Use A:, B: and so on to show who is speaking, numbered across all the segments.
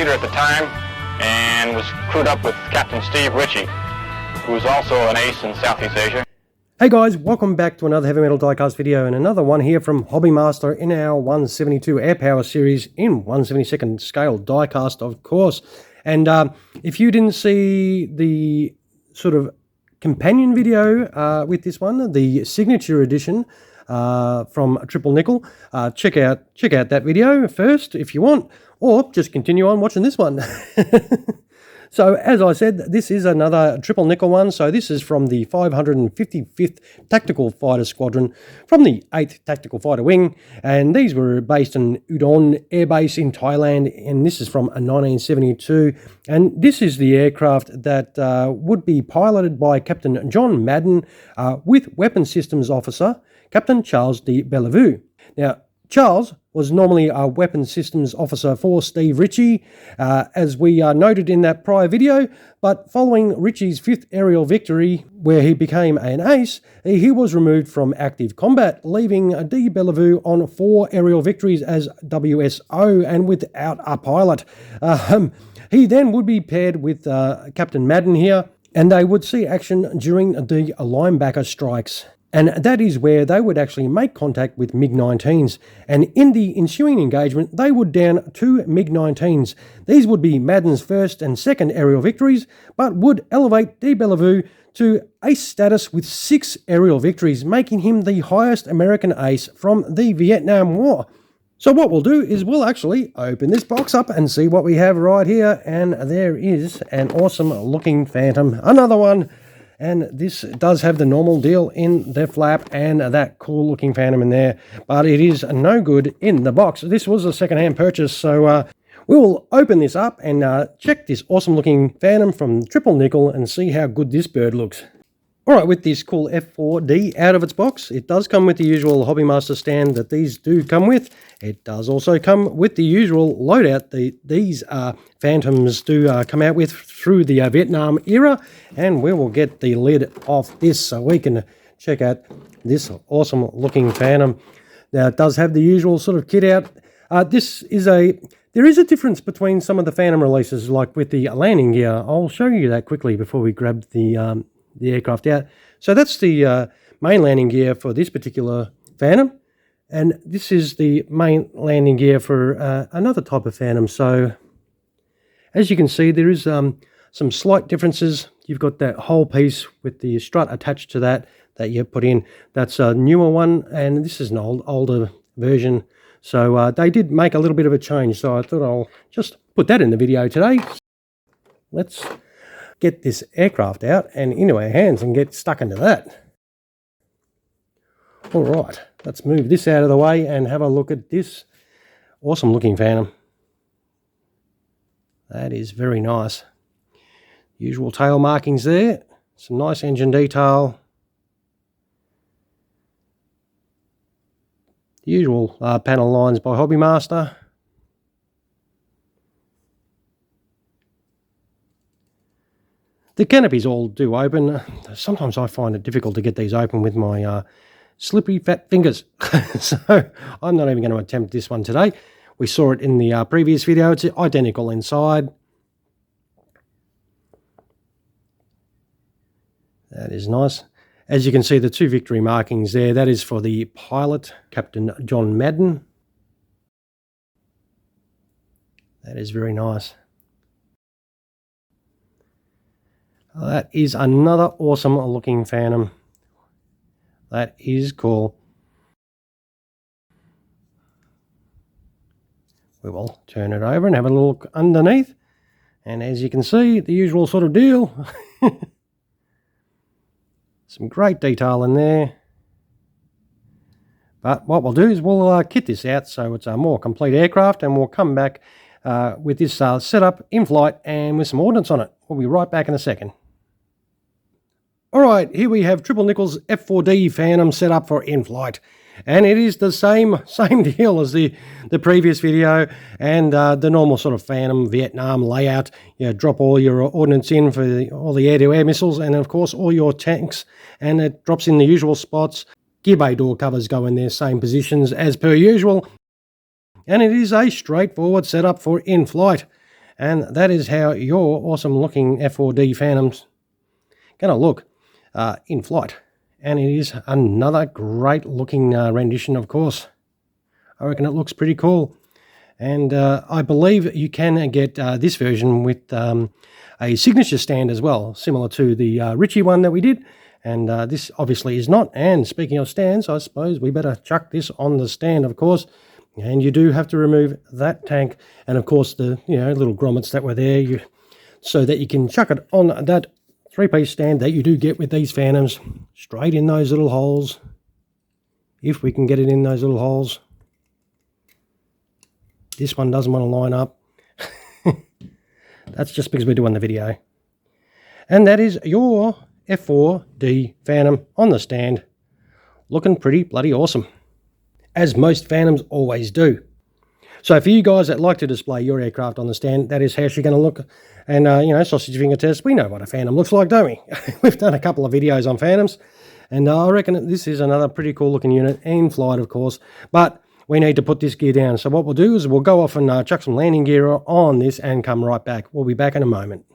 A: computer at the time and was crewed up with Captain Steve Ritchie, who was also an ace in Southeast Asia.
B: Hey guys, welcome back to another Heavy Metal Diecast video, and another one here from Hobby Master in our 172 Air Power series in 1/72nd scale diecast, of course. And if you didn't see the sort of companion video with this one, the signature edition from Triple Nickel, check out that video first if you want, or just continue on watching this one. So, as I said, this is another Triple Nickel one. So this is from the 555th Tactical Fighter Squadron from the 8th Tactical Fighter Wing. And these were based in Udorn Air Base in Thailand. And this is from 1972. And this is the aircraft that would be piloted by Captain John Madden with Weapons Systems Officer Captain Charles DeBellevue. Now, Charles was normally a weapons systems officer for Steve Ritchie, as we noted in that prior video, but following Ritchie's 5th aerial victory, where he became an ace, he was removed from active combat, leaving DeBellevue on 4 aerial victories as WSO and without a pilot. He then would be paired with Captain Madden here, and they would see action during the Linebacker strikes. And that is where they would actually make contact with MiG-19s. And in the ensuing engagement, they would down 2 MiG-19s. These would be Madden's 1st and 2nd aerial victories, but would elevate DeBellevue to ace status with 6 aerial victories, making him the highest American ace from the Vietnam War. So what we'll do is we'll actually open this box up and see what we have right here. And there is an awesome looking Phantom, another one. And this does have the normal deal in the flap and that cool looking Phantom in there, but it is no good in the box. This was a second-hand purchase, so we will open this up and check this awesome looking Phantom from Triple Nickel and see how good this bird looks. Alright, with this cool F-4D out of its box, it does come with the usual Hobby Master stand that these do come with. It does also come with the usual loadout these Phantoms do come out with through the Vietnam era. And we will get the lid off this so we can check out this awesome looking Phantom. Now, it does have the usual sort of kit out. There is a difference between some of the Phantom releases, like with the landing gear. I'll show you that quickly before we grab the aircraft out. So that's the main landing gear for this particular Phantom, and this is the main landing gear for another type of Phantom. So as you can see, there is some slight differences. You've got that whole piece with the strut attached to that you put in. That's a newer one, and this is an older version. So they did make a little bit of a change, so I thought I'll just put that in the video today. Let's get this aircraft out and into our hands and get stuck into that. All right, let's move this out of the way and have a look at this awesome looking Phantom. That is very nice. Usual tail markings there, some nice engine detail. The usual panel lines by Hobby Master. The canopies all do open. Sometimes I find it difficult to get these open with my slippery fat fingers. So I'm not even going to attempt this one today. We saw it in the previous video. It's identical inside. That is nice. As you can see, the 2 victory markings there, that is for the pilot, Captain John Madden. That is very nice. That is another awesome looking Phantom. That is cool. We will turn it over and have a look underneath. And as you can see, the usual sort of deal. Some great detail in there. But what we'll do is we'll kit this out so it's a more complete aircraft, and we'll come back with this setup in flight and with some ordnance on it. We'll be right back in a second. Alright, here we have Triple Nickel's F-4D Phantom set up for in-flight. And it is the same deal as the previous video, and the normal sort of Phantom Vietnam layout. You drop all your ordnance in for all the air-to-air missiles, and of course all your tanks, and it drops in the usual spots. Gear bay door covers go in their same positions as per usual. And it is a straightforward setup for in-flight. And that is how your awesome looking F-4D Phantom's going to look in flight. And it is another great looking rendition, of course. I reckon it looks pretty cool. And I believe you can get this version with a signature stand as well, similar to the Ritchie one that we did. And this obviously is not. And speaking of stands, I suppose we better chuck this on the stand, of course. And you do have to remove that tank and, of course, the little grommets that were there, so that you can chuck it on that three-piece stand that you do get with these Phantoms, straight in those little holes, if we can get it in those little holes. This one doesn't want to line up. That's just because we're doing the video. And that is your F-4D Phantom on the stand, looking pretty bloody awesome, as most Phantoms always do. So for you guys that like to display your aircraft on the stand, that is how she's going to look. And, sausage finger test, we know what a Phantom looks like, don't we? We've done a couple of videos on Phantoms, and I reckon this is another pretty cool looking unit in flight, of course. But we need to put this gear down. So what we'll do is we'll go off and chuck some landing gear on this and come right back. We'll be back in a moment.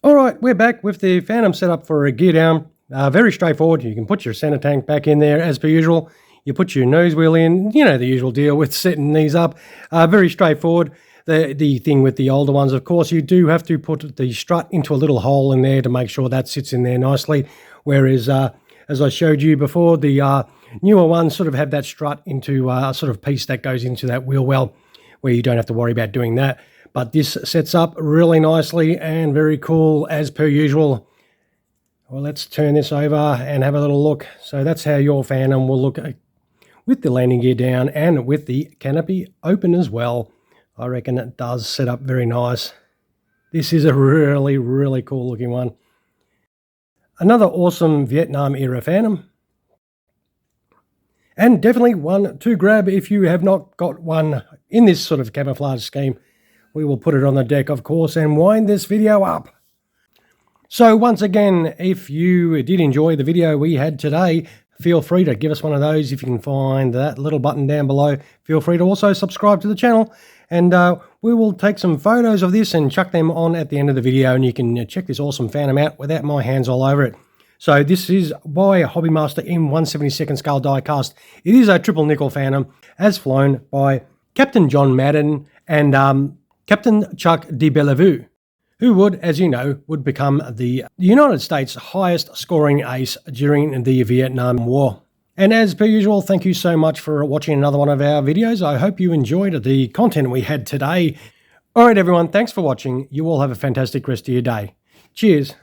B: All right, we're back with the Phantom set up for a gear down. Very straightforward. You can put your center tank back in there as per usual. You put your nose wheel in, the usual deal with setting these up. Very straightforward. The thing with the older ones, of course, you do have to put the strut into a little hole in there to make sure that sits in there nicely. Whereas, as I showed you before, the newer ones sort of have that strut into a sort of piece that goes into that wheel well, where you don't have to worry about doing that. But this sets up really nicely and very cool as per usual. Well, let's turn this over and have a little look. So that's how your Phantom will look with the landing gear down and with the canopy open as well. I reckon it does set up very nice. This is a really, really cool looking one. Another awesome Vietnam era Phantom. And definitely one to grab if you have not got one in this sort of camouflage scheme. We will put it on the deck, of course, and wind this video up. So once again, if you did enjoy the video we had today, feel free to give us one of those. If you can find that little button down below, feel free to also subscribe to the channel. And we will take some photos of this and chuck them on at the end of the video, and you can check this awesome Phantom out without my hands all over it. So this is by Hobbymaster in 1/72nd scale diecast. It is a triple nickel Phantom, as flown by Captain John Madden and Captain Chuck DeBellevue, who would, as you know, would become the United States' highest scoring ace during the Vietnam War. And as per usual, thank you so much for watching another one of our videos. I hope you enjoyed the content we had today. All right, everyone, thanks for watching. You all have a fantastic rest of your day. Cheers.